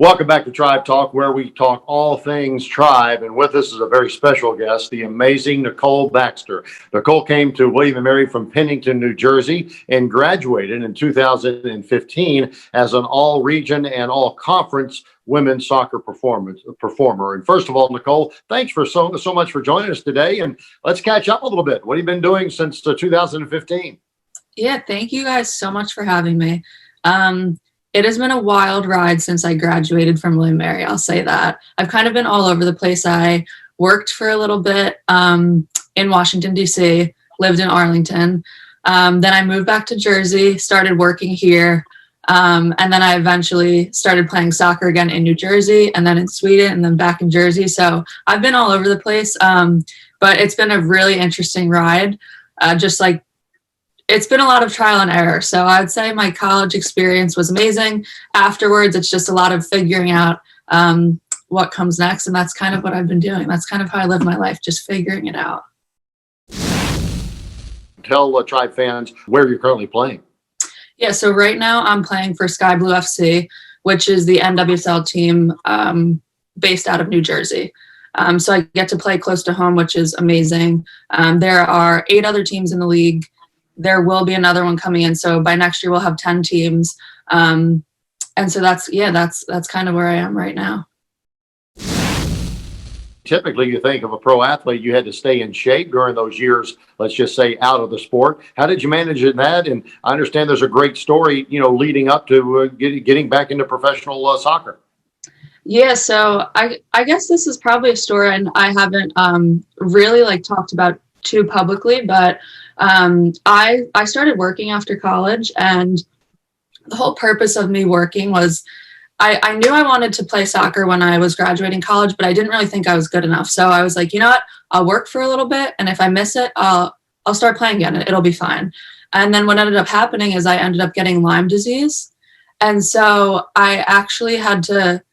Welcome back to Tribe Talk, where we talk all things Tribe. And with us is a very special guest, the amazing Nicole Baxter. Nicole came to William & Mary from Pennington, New Jersey, and graduated in 2015 as an all-region and all-conference women's soccer performer. And first of all, Nicole, thanks for so much for joining us today. And let's catch up a little bit. What have you been doing since 2015? Yeah, thank you guys so much for having me. It has been a wild ride since I graduated from William & Mary, I'll say that. I've kind of been all over the place. I worked for a little bit in Washington, D.C., lived in Arlington. Then I moved back to Jersey, started working here, and then I eventually started playing soccer again in New Jersey, and then in Sweden, and then back in Jersey. So I've been all over the place, but it's been a really interesting ride, it's been a lot of trial and error. So I'd say my college experience was amazing. Afterwards, it's just a lot of figuring out what comes next. And that's kind of what I've been doing. That's kind of how I live my life, just figuring it out. Tell Tribe fans where you're currently playing. Yeah, so right now I'm playing for Sky Blue FC, which is the NWSL team based out of New Jersey. So I get to play close to home, which is amazing. There are 8 other teams in the league. There will be another one coming in. So by next year, we'll have 10 teams. And so that's kind of where I am right now. Typically, you think of a pro athlete, you had to stay in shape during those years, let's just say, out of the sport. How did you manage that? And I understand there's a great story, leading up to getting back into professional soccer. Yeah, so I guess this is probably a story and I haven't really talked about too publicly, but I started working after college, and the whole purpose of me working was I knew I wanted to play soccer when I was graduating college, but I didn't really think I was good enough. So I was like, you know what, I'll work for a little bit, and if I miss it, I'll start playing again. It'll be fine. And then what ended up happening is I ended up getting Lyme disease, and so I actually had to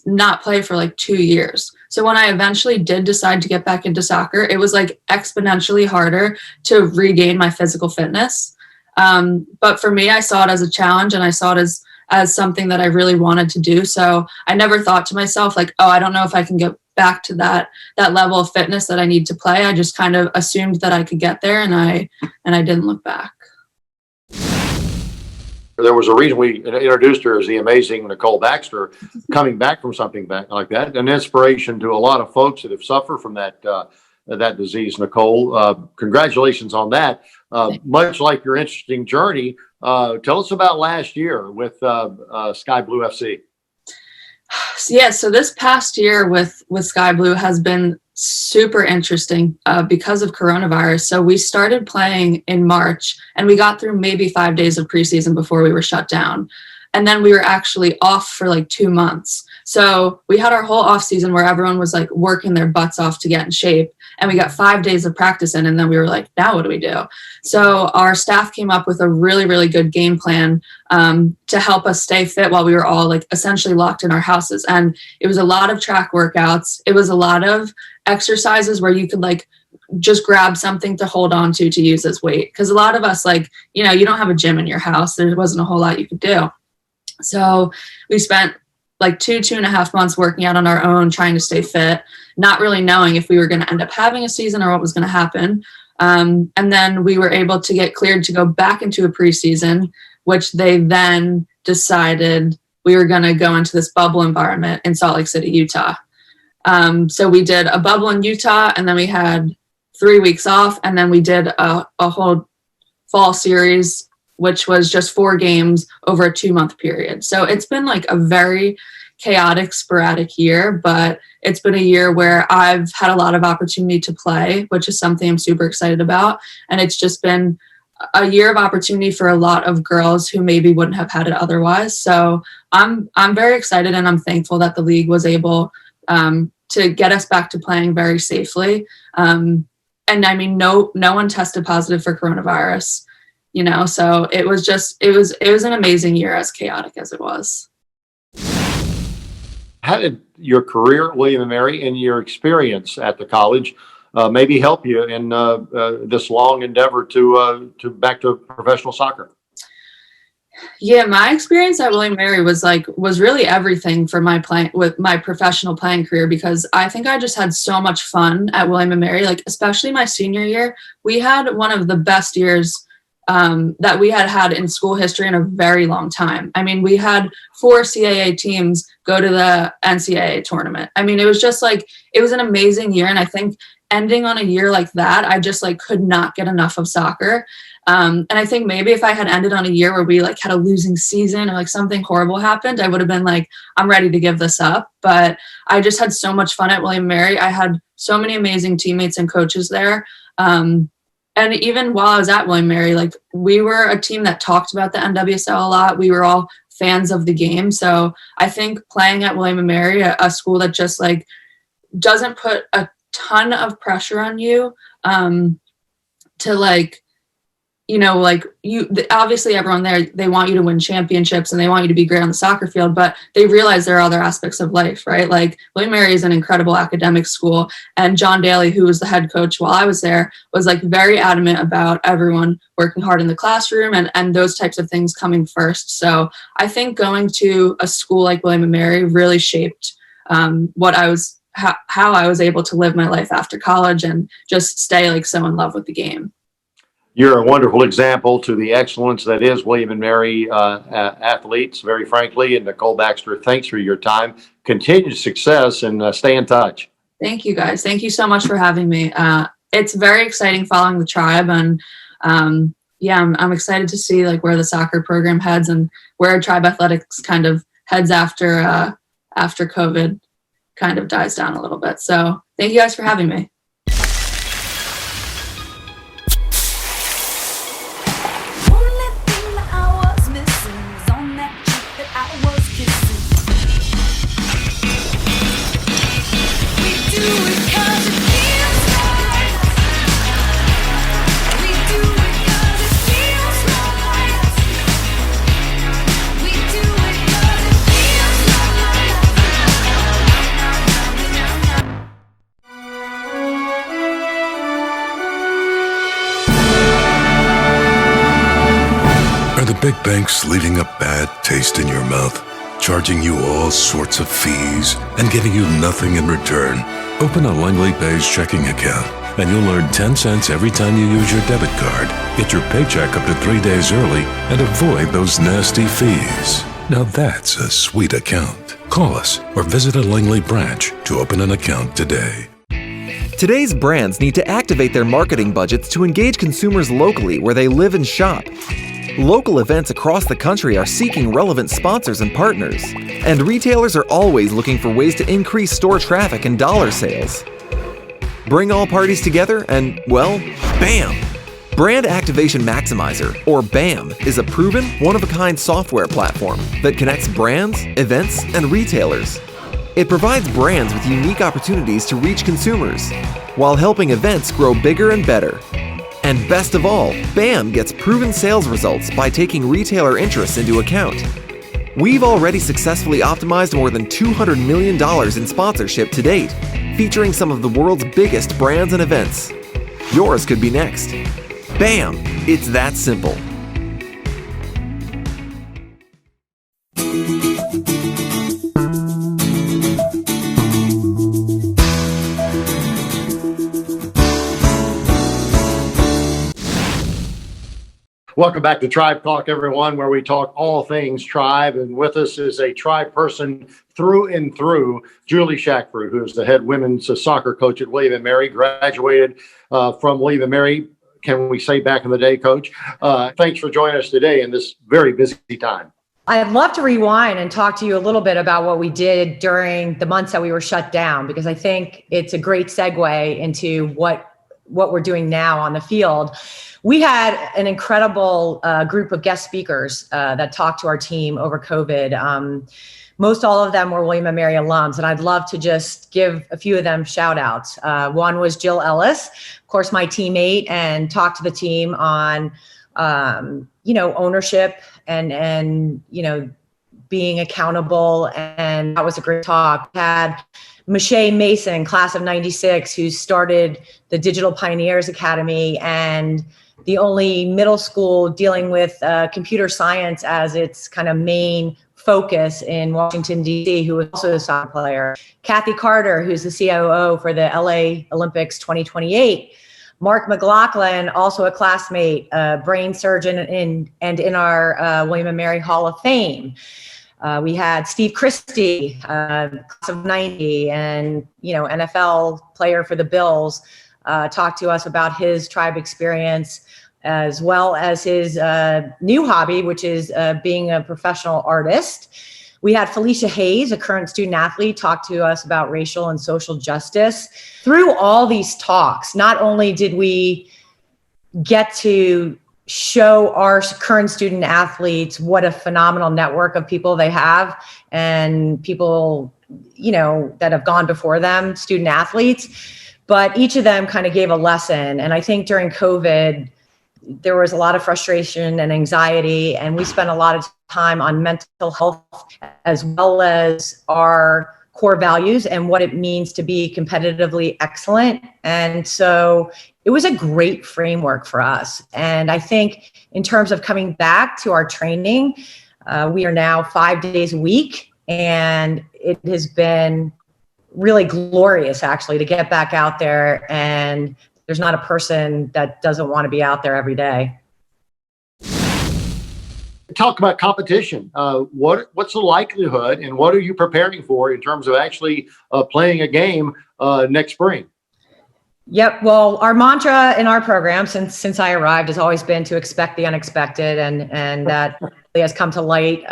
not play for 2 years. So when I eventually did decide to get back into soccer, it was exponentially harder to regain my physical fitness. But for me, I saw it as a challenge, and I saw it as something that I really wanted to do. So I never thought to myself I don't know if I can get back to that level of fitness that I need to play. I just kind of assumed that I could get there, and I didn't look back. There was a reason we introduced her as the amazing Nicole Baxter, coming back from something like that, an inspiration to a lot of folks that have suffered from that disease. Nicole, congratulations on that. Much like your interesting journey, tell us about last year with Sky Blue FC. Yeah, so this past year with Sky Blue has been super interesting because of coronavirus. So we started playing in March, and we got through maybe 5 days of preseason before we were shut down. And then we were actually off for 2 months. So we had our whole off season where everyone was working their butts off to get in shape. And we got 5 days of practice in, and then we were like, now what do we do? So our staff came up with a really, really good game plan to help us stay fit while we were all essentially locked in our houses. And it was a lot of track workouts. It was a lot of exercises where you could just grab something to hold on to use as weight. Because a lot of us, you don't have a gym in your house. There wasn't a whole lot you could do. So we spent 2.5 months working out on our own, trying to stay fit, not really knowing if we were going to end up having a season or what was going to happen. And then we were able to get cleared to go back into a preseason, which they then decided we were going to go into this bubble environment in Salt Lake City, Utah. So we did a bubble in Utah, and then we had 3 weeks off, and then we did a whole fall series, which was just 4 games over a 2-month period. So it's been a very chaotic, sporadic year, but it's been a year where I've had a lot of opportunity to play, which is something I'm super excited about. And it's just been a year of opportunity for a lot of girls who maybe wouldn't have had it otherwise. So I'm very excited, and I'm thankful that the league was able to get us back to playing very safely. And I mean, no one tested positive for coronavirus. So it was an amazing year, as chaotic as it was. how did your career at William and Mary and your experience at the college maybe help you in this long endeavor to back to professional soccer? Yeah, my experience at William Mary was really everything for my professional playing career, because I think I just had so much fun at William and Mary. Like, especially my senior year, we had one of the best years that we had in school history in a very long time. I mean, we had 4 CAA teams go to the NCAA tournament. I mean, it was just like, it was an amazing year. And I think ending on a year like that, I just like could not get enough of soccer. And I think maybe if I had ended on a year where we like had a losing season or like something horrible happened, I would have been like, I'm ready to give this up. But I just had so much fun at William Mary. I had so many amazing teammates and coaches there. And even while I was at William Mary, like, we were a team that talked about the NWSL a lot. We were all fans of the game. So I think playing at William and Mary, a school that just like doesn't put a ton of pressure on you to like, you know, like obviously everyone there, they want you to win championships and they want you to be great on the soccer field, but they realize there are other aspects of life, right? Like, William Mary is an incredible academic school. And John Daly, who was the head coach while I was there, was like very adamant about everyone working hard in the classroom and those types of things coming first. So I think going to a school like William and Mary really shaped how I was able to live my life after college and just stay like so in love with the game. You're a wonderful example to the excellence that is William and Mary athletes, very frankly. And Nicole Baxter, thanks for your time. Continued success, and stay in touch. Thank you, guys. Thank you so much for having me. It's very exciting following the Tribe, and I'm excited to see like where the soccer program heads and where Tribe Athletics kind of heads after COVID kind of dies down a little bit. So thank you guys for having me. Are the big banks leaving a bad taste in your mouth, charging you all sorts of fees and giving you nothing in return? Open a Langley Pays checking account and you'll earn 10 cents every time you use your debit card. Get your paycheck up to 3 days early and avoid those nasty fees. Now that's a sweet account. Call us or visit a Langley branch to open an account today. Today's brands need to activate their marketing budgets to engage consumers locally where they live and shop. Local events across the country are seeking relevant sponsors and partners, and retailers are always looking for ways to increase store traffic and dollar sales. Bring all parties together and, well, BAM! Brand Activation Maximizer, or BAM, is a proven, one-of-a-kind software platform that connects brands, events, and retailers. It provides brands with unique opportunities to reach consumers, while helping events grow bigger and better. And best of all, BAM gets proven sales results by taking retailer interests into account. We've already successfully optimized more than $200 million in sponsorship to date, featuring some of the world's biggest brands and events. Yours could be next. BAM! It's that simple. Welcome back to Tribe Talk, everyone, where we talk all things Tribe. And with us is a Tribe person through and through, Julie Shackford, who is the head women's soccer coach at William & Mary, graduated from William & Mary, can we say back in the day, Coach? Thanks for joining us today in this very busy time. I'd love to rewind and talk to you a little bit about what we did during the months that we were shut down, because I think it's a great segue into what we're doing now on the field. We had an incredible group of guest speakers that talked to our team over COVID. Most all of them were William & Mary alums, and I'd love to just give a few of them shout outs. One was Jill Ellis, of course, my teammate, and talked to the team on, ownership and being accountable. And that was a great talk. We had Michelle Mason, class of 96, who started the Digital Pioneers Academy and the only middle school dealing with computer science as its kind of main focus in Washington, D.C., who is also a soccer player. Kathy Carter, who's the COO for the LA Olympics 2028. Mark McLaughlin, also a classmate, brain surgeon in our William & Mary Hall of Fame. We had Steve Christie, class of 90, and NFL player for the Bills, talk to us about his tribe experience, as well as his new hobby, which is being a professional artist. We had Felicia Hayes, a current student athlete, talk to us about racial and social justice. Through all these talks, not only did we get to show our current student athletes what a phenomenal network of people they have, and people, that have gone before them, student athletes, but each of them kind of gave a lesson. And I think during COVID, there was a lot of frustration and anxiety, and we spent a lot of time on mental health as well as our core values and what it means to be competitively excellent. And so it was a great framework for us. And I think in terms of coming back to our training, we are now 5 days a week, and it has been really glorious actually to get back out there, and there's not a person that doesn't want to be out there every day. Talk about competition. What's the likelihood, and what are you preparing for in terms of actually playing a game next spring? Yep. Well, our mantra in our program since I arrived has always been to expect the unexpected, and that really has come to light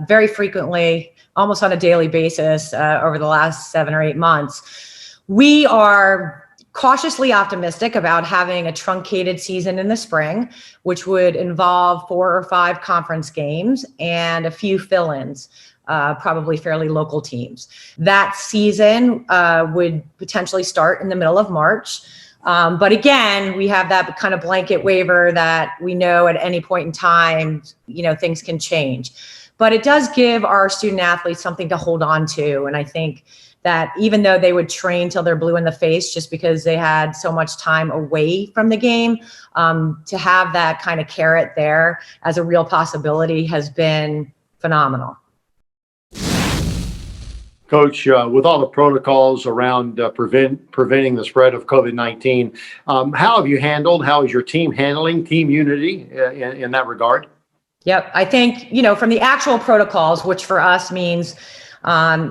very frequently, almost on a daily basis over the last 7 or 8 months. We are cautiously optimistic about having a truncated season in the spring, which would involve 4 or 5 conference games and a few fill-ins, probably fairly local teams. That season would potentially start in the middle of March. But again, we have that kind of blanket waiver that we know at any point in time, things can change. But it does give our student athletes something to hold on to. And I think that even though they would train till they're blue in the face just because they had so much time away from the game, to have that kind of carrot there as a real possibility has been phenomenal. Coach, with all the protocols around preventing the spread of COVID-19, how is your team handling team unity in that regard? Yep. I think, from the actual protocols, which for us means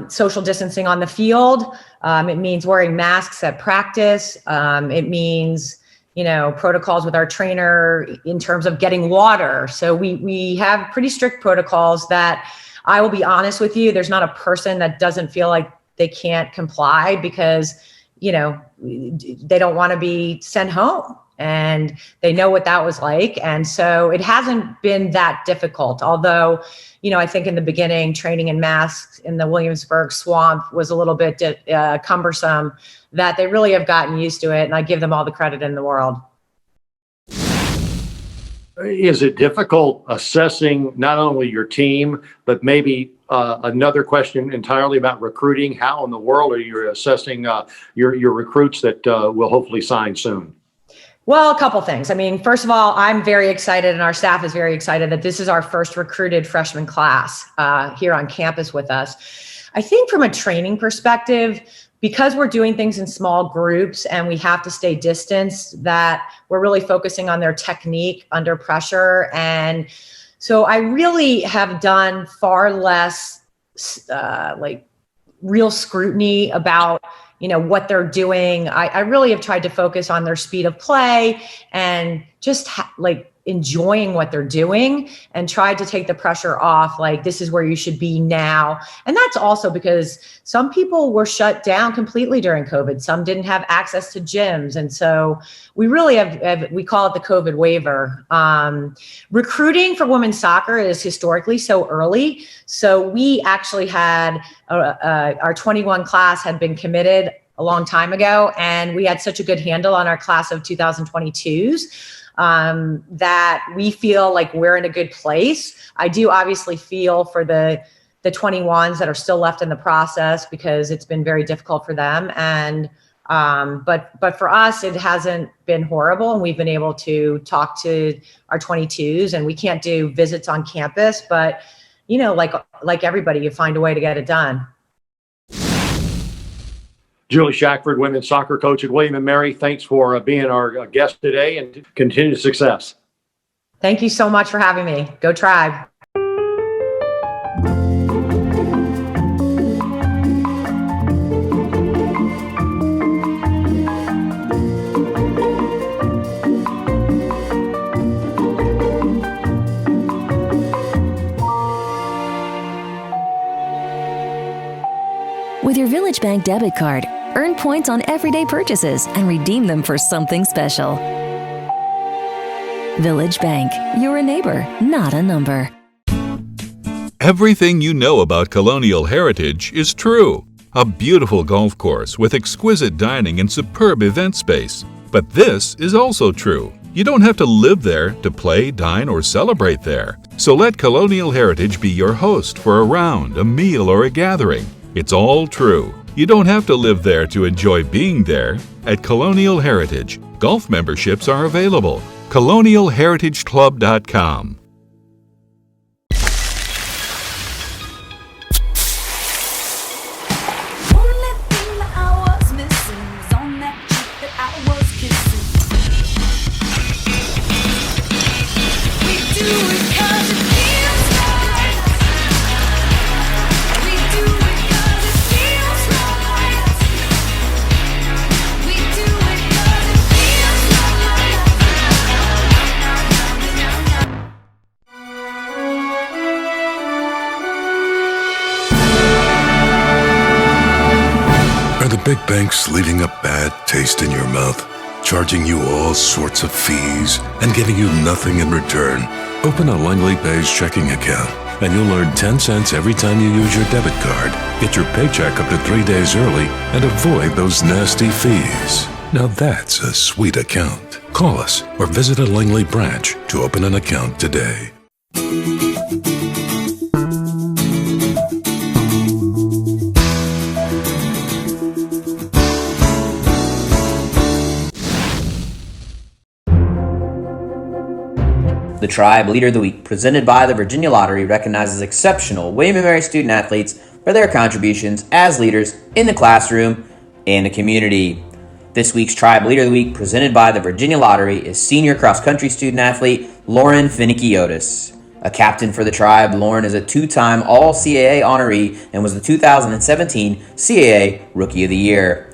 social distancing on the field. It means wearing masks at practice. It means, protocols with our trainer in terms of getting water. So we have pretty strict protocols that, I will be honest with you, there's not a person that doesn't feel like they can't comply because, they don't want to be sent home. And they know what that was like. And so it hasn't been that difficult. Although, I think in the beginning, training in masks in the Williamsburg swamp was a little bit cumbersome, that they really have gotten used to it. And I give them all the credit in the world. Is it difficult assessing not only your team, but maybe another question entirely about recruiting? How in the world are you assessing your recruits that will hopefully sign soon? Well, a couple things. I mean, first of all, I'm very excited, and our staff is very excited that this is our first recruited freshman class here on campus with us. I think from a training perspective, because we're doing things in small groups and we have to stay distanced, that we're really focusing on their technique under pressure. And so I really have done far less real scrutiny about what they're doing. I really have tried to focus on their speed of play and just enjoying what they're doing, and tried to take the pressure off. This is where you should be now. And that's also because some people were shut down completely during COVID. Some didn't have access to gyms. And so we really we call it the COVID waiver. Recruiting for women's soccer is historically so early. So we actually had our 21 class had been committed a long time ago. And we had such a good handle on our class of 2022s. That we feel like we're in a good place. I do obviously feel for the the 21s that are still left in the process because it's been very difficult for them. And but for us, it hasn't been horrible, and we've been able to talk to our 22s, and we can't do visits on campus, but like everybody, you find a way to get it done. Julie Shackford, women's soccer coach at William & Mary, thanks for being our guest today, and continued success. Thank you so much for having me. Go Tribe. With your Village Bank debit card, earn points on everyday purchases and redeem them for something special. Village Bank, you're a neighbor, not a number. Everything you know about Colonial Heritage is true. A beautiful golf course with exquisite dining and superb event space. But this is also true. You don't have to live there to play, dine, or celebrate there. So let Colonial Heritage be your host for a round, a meal, or a gathering. It's all true. You don't have to live there to enjoy being there. At Colonial Heritage, golf memberships are available. ColonialHeritageClub.com. Are the big banks leaving a bad taste in your mouth? Charging you all sorts of fees and giving you nothing in return? Open a Langley Bay's checking account and you'll earn 10 cents every time you use your debit card. Get your paycheck up to 3 days early and avoid those nasty fees. Now that's a sweet account. Call us or visit a Langley branch to open an account today. The Tribe Leader of the Week, presented by the Virginia Lottery, recognizes exceptional William & Mary student athletes for their contributions as leaders in the classroom and the community. This week's Tribe Leader of the Week, presented by the Virginia Lottery, is senior cross-country student athlete Lauren Finney-Otis. A captain for the Tribe, Lauren is a two-time All-CAA honoree and was the 2017 CAA Rookie of the Year.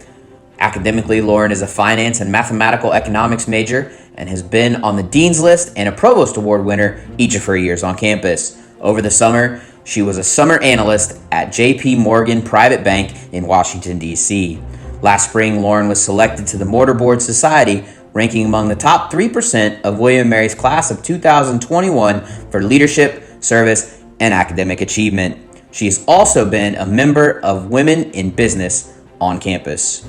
Academically, Lauren is a finance and mathematical economics major and has been on the Dean's List and a Provost Award winner each of her years on campus. Over the summer, she was a summer analyst at J.P. Morgan Private Bank in Washington, D.C. Last spring, Lauren was selected to the Mortarboard Society, ranking among the top 3% of William & Mary's class of 2021 for leadership, service, and academic achievement. She has also been a member of Women in Business on campus.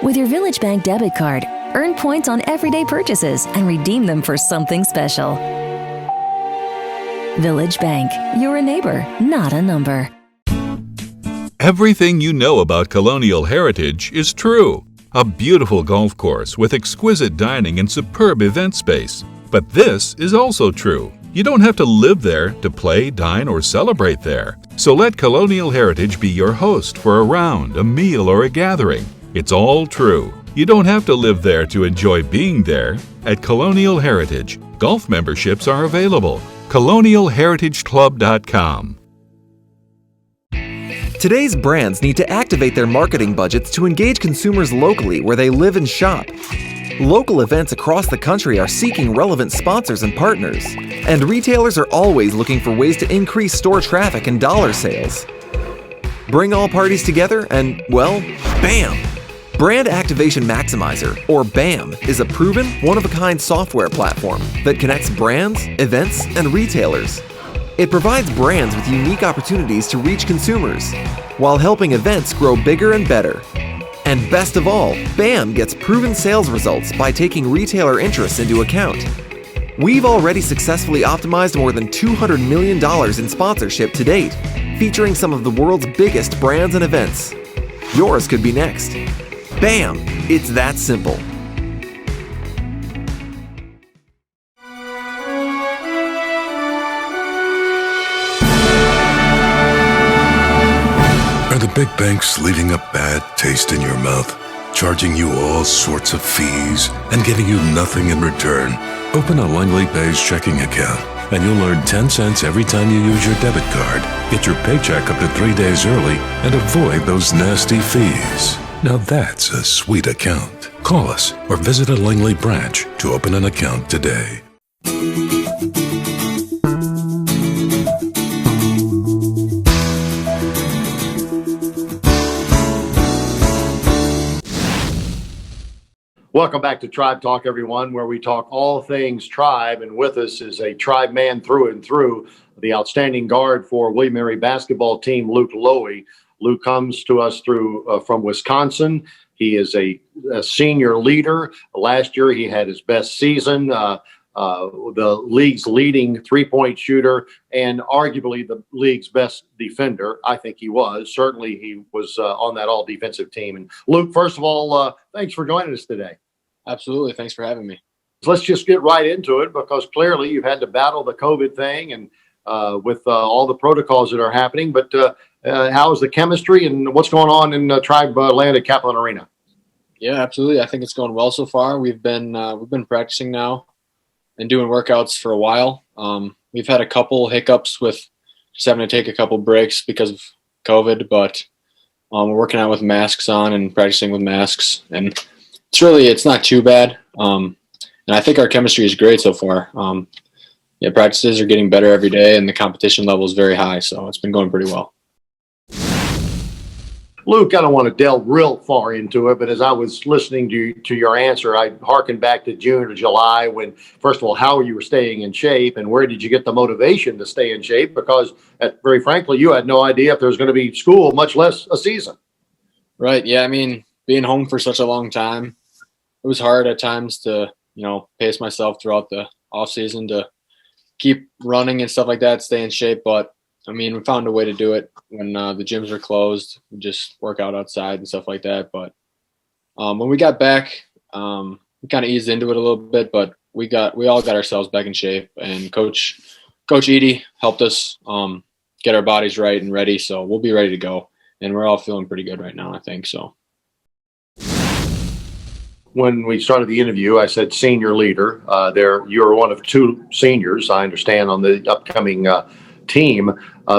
With your Village Bank debit card, earn points on everyday purchases and redeem them for something special. Village Bank, you're a neighbor, not a number. Everything you know about Colonial Heritage is true. A beautiful golf course with exquisite dining and superb event space. But this is also true. You don't have to live there to play, dine, or celebrate there. So let Colonial Heritage be your host for a round, a meal, or a gathering. It's all true. You don't have to live there to enjoy being there. At Colonial Heritage, golf memberships are available. ColonialHeritageClub.com. Today's brands need to activate their marketing budgets to engage consumers locally where they live and shop. Local events across the country are seeking relevant sponsors and partners, and retailers are always looking for ways to increase store traffic and dollar sales. Bring all parties together and, well, bam! Brand Activation Maximizer, or BAM, is a proven, one-of-a-kind software platform that connects brands, events, and retailers. It provides brands with unique opportunities to reach consumers, while helping events grow bigger and better. And best of all, BAM gets proven sales results by taking retailer interests into account. We've already successfully optimized more than $200 million in sponsorship to date, featuring some of the world's biggest brands and events. Yours could be next. BAM! It's that simple. Are the big banks leaving a bad taste in your mouth, charging you all sorts of fees and giving you nothing in return? Open a Langley Bay's checking account, and you'll earn 10 cents every time you use your debit card. Get your paycheck up to 3 days early and avoid those nasty fees. Now that's a sweet account. Call us or visit a Langley branch to open an account today. Welcome back to Tribe Talk, everyone, where we talk all things Tribe. And with us is a Tribe man through and through, the outstanding guard for William Mary basketball team, Luke Lowy. Luke comes to us from Wisconsin. He is a senior leader. Last year, he had his best season, the league's leading three-point shooter, and arguably the league's best defender. I think he was. Certainly, he was on that all-defensive team. And Luke, first of all, thanks for joining us today. Absolutely. Thanks for having me. Let's just get right into it, because clearly you've had to battle the COVID thing and with all the protocols that are happening. But how is the chemistry and what's going on in Tribe land at Kaplan Arena? Yeah, absolutely. I think it's going well so far. We've been practicing now and doing workouts for a while. We've had a couple hiccups with just having to take a couple breaks because of COVID, but we're working out with masks on and practicing with masks, and it's not too bad. And I think our chemistry is great so far. Practices are getting better every day, and the competition level is very high, so it's been going pretty well. Luke, I don't want to delve real far into it, but as I was listening to your answer, I hearkened back to June or July when, first of all, how you were staying in shape, and where did you get the motivation to stay in shape? Because, very frankly, you had no idea if there was going to be school, much less a season. Right. Yeah. I mean, being home for such a long time, it was hard at times to, pace myself throughout the off season to keep running and stuff like that, stay in shape. But I mean, we found a way to do it when the gyms were closed. We just work out outside and stuff like that. But when we got back, we kind of eased into it a little bit, but we all got ourselves back in shape, and Coach Edie helped us get our bodies right and ready. So we'll be ready to go, and we're all feeling pretty good right now, I think so. When we started the interview, I said senior leader. You're one of two seniors, I understand, on the upcoming team.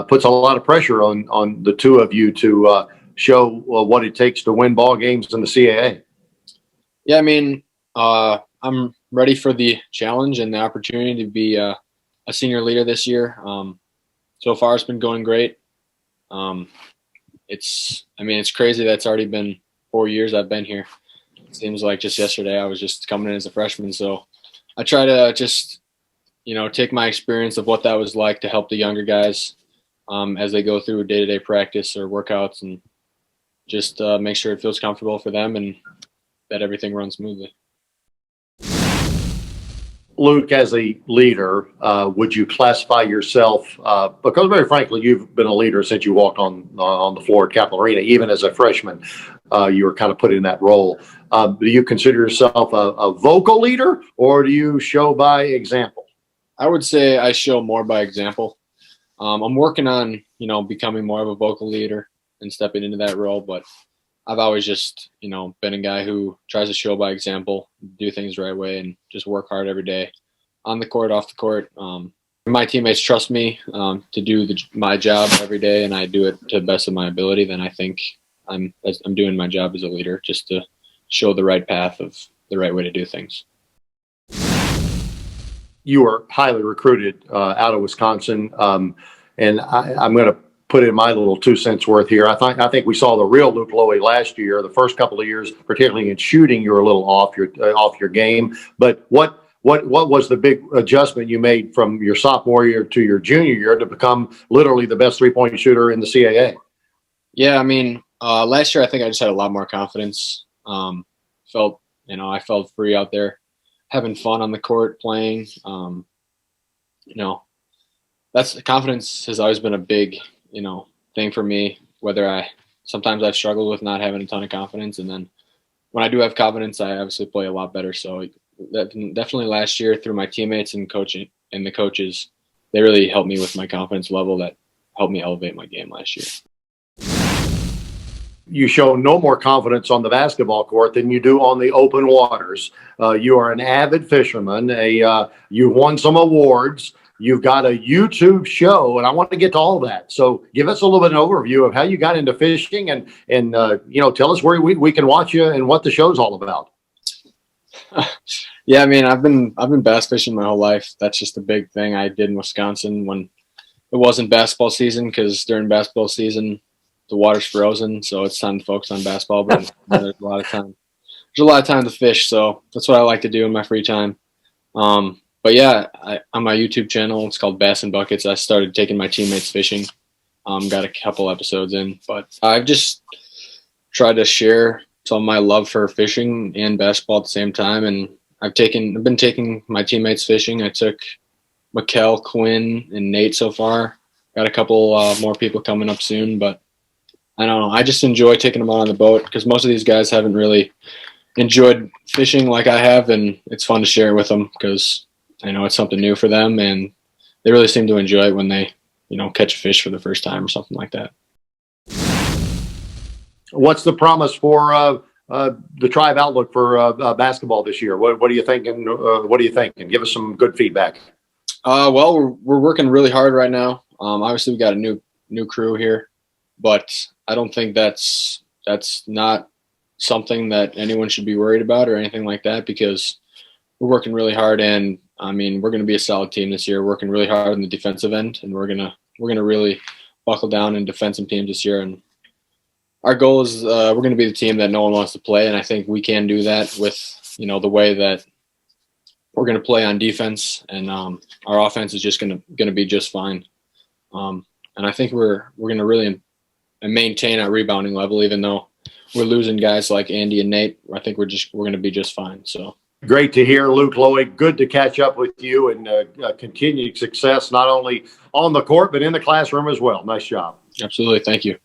Puts a lot of pressure on the two of you to show what it takes to win ball games in the CAA. Yeah, I mean, I'm ready for the challenge and the opportunity to be a senior leader this year. So far, it's been going great. It's crazy that it's already been 4 years I've been here. It seems like just yesterday I was just coming in as a freshman. So I try to just, take my experience of what that was like to help the younger guys as they go through day-to-day practice or workouts, and just make sure it feels comfortable for them and that everything runs smoothly. Luke, as a leader, would you classify yourself, because very frankly, you've been a leader since you walked on the floor at Kaplan Arena, even as a freshman, you were kind of put in that role. Do you consider yourself a vocal leader, or do you show by example? I would say I show more by example. I'm working on, becoming more of a vocal leader and stepping into that role, but I've always just, been a guy who tries to show by example, do things the right way, and just work hard every day on the court, off the court. My teammates trust me to do my job every day, and I do it to the best of my ability. Then I think I'm doing my job as a leader, just to show the right path of the right way to do things. You were highly recruited out of Wisconsin, and I'm going to put in my little 2 cents worth here. I think we saw the real Luke Lowy last year. The first couple of years, particularly in shooting, you were a little off your game. But what was the big adjustment you made from your sophomore year to your junior year to become literally the best 3-point shooter in the CAA? Yeah, I mean, last year I think I just had a lot more confidence. I felt free out there, having fun on the court, playing. That's confidence has always been a big, thing for me. Sometimes I've struggled with not having a ton of confidence, and then when I do have confidence, I obviously play a lot better. So definitely last year, through my teammates and coaching and the coaches, they really helped me with my confidence level. That helped me elevate my game last year. You show no more confidence on the basketball court than you do on the open waters. You are an avid fisherman. You won some awards. You've got a YouTube show, and I want to get to all that. So give us a little bit of an overview of how you got into fishing, and tell us where we can watch you and what the show's all about. Yeah, I mean, I've been bass fishing my whole life. That's just a big thing I did in Wisconsin when it wasn't basketball season, because during basketball season, the water's frozen, so it's time to focus on basketball. But there's a lot of time. There's a lot of time to fish, so that's what I like to do in my free time. But yeah, on my YouTube channel, it's called Bass and Buckets. I started taking my teammates fishing. Got a couple episodes in, but I've just tried to share some of my love for fishing and basketball at the same time. And I've been taking my teammates fishing. I took Mikkel, Quinn, and Nate so far. Got a couple more people coming up soon, but I don't know. I just enjoy taking them out on the boat, because most of these guys haven't really enjoyed fishing like I have, and it's fun to share it with them because I know it's something new for them, and they really seem to enjoy it when they, catch a fish for the first time or something like that. What's the promise for the Tribe outlook for basketball this year? What are you thinking? Give us some good feedback. Well, we're working really hard right now. Obviously, we got a new crew here, but I don't think that's not something that anyone should be worried about or anything like that, because we're working really hard, and I mean, we're going to be a solid team this year, working really hard on the defensive end, and we're gonna really buckle down and defend some teams this year. And our goal is we're going to be the team that no one wants to play, and I think we can do that with the way that we're going to play on defense, and our offense is just going to be just fine. And I think we're going to really maintain our rebounding level, even though we're losing guys like Andy and Nate. I think we're going to be just fine. So. Great to hear, Luke Lowy. Good to catch up with you, and continued success, not only on the court, but in the classroom as well. Nice job. Absolutely. Thank you.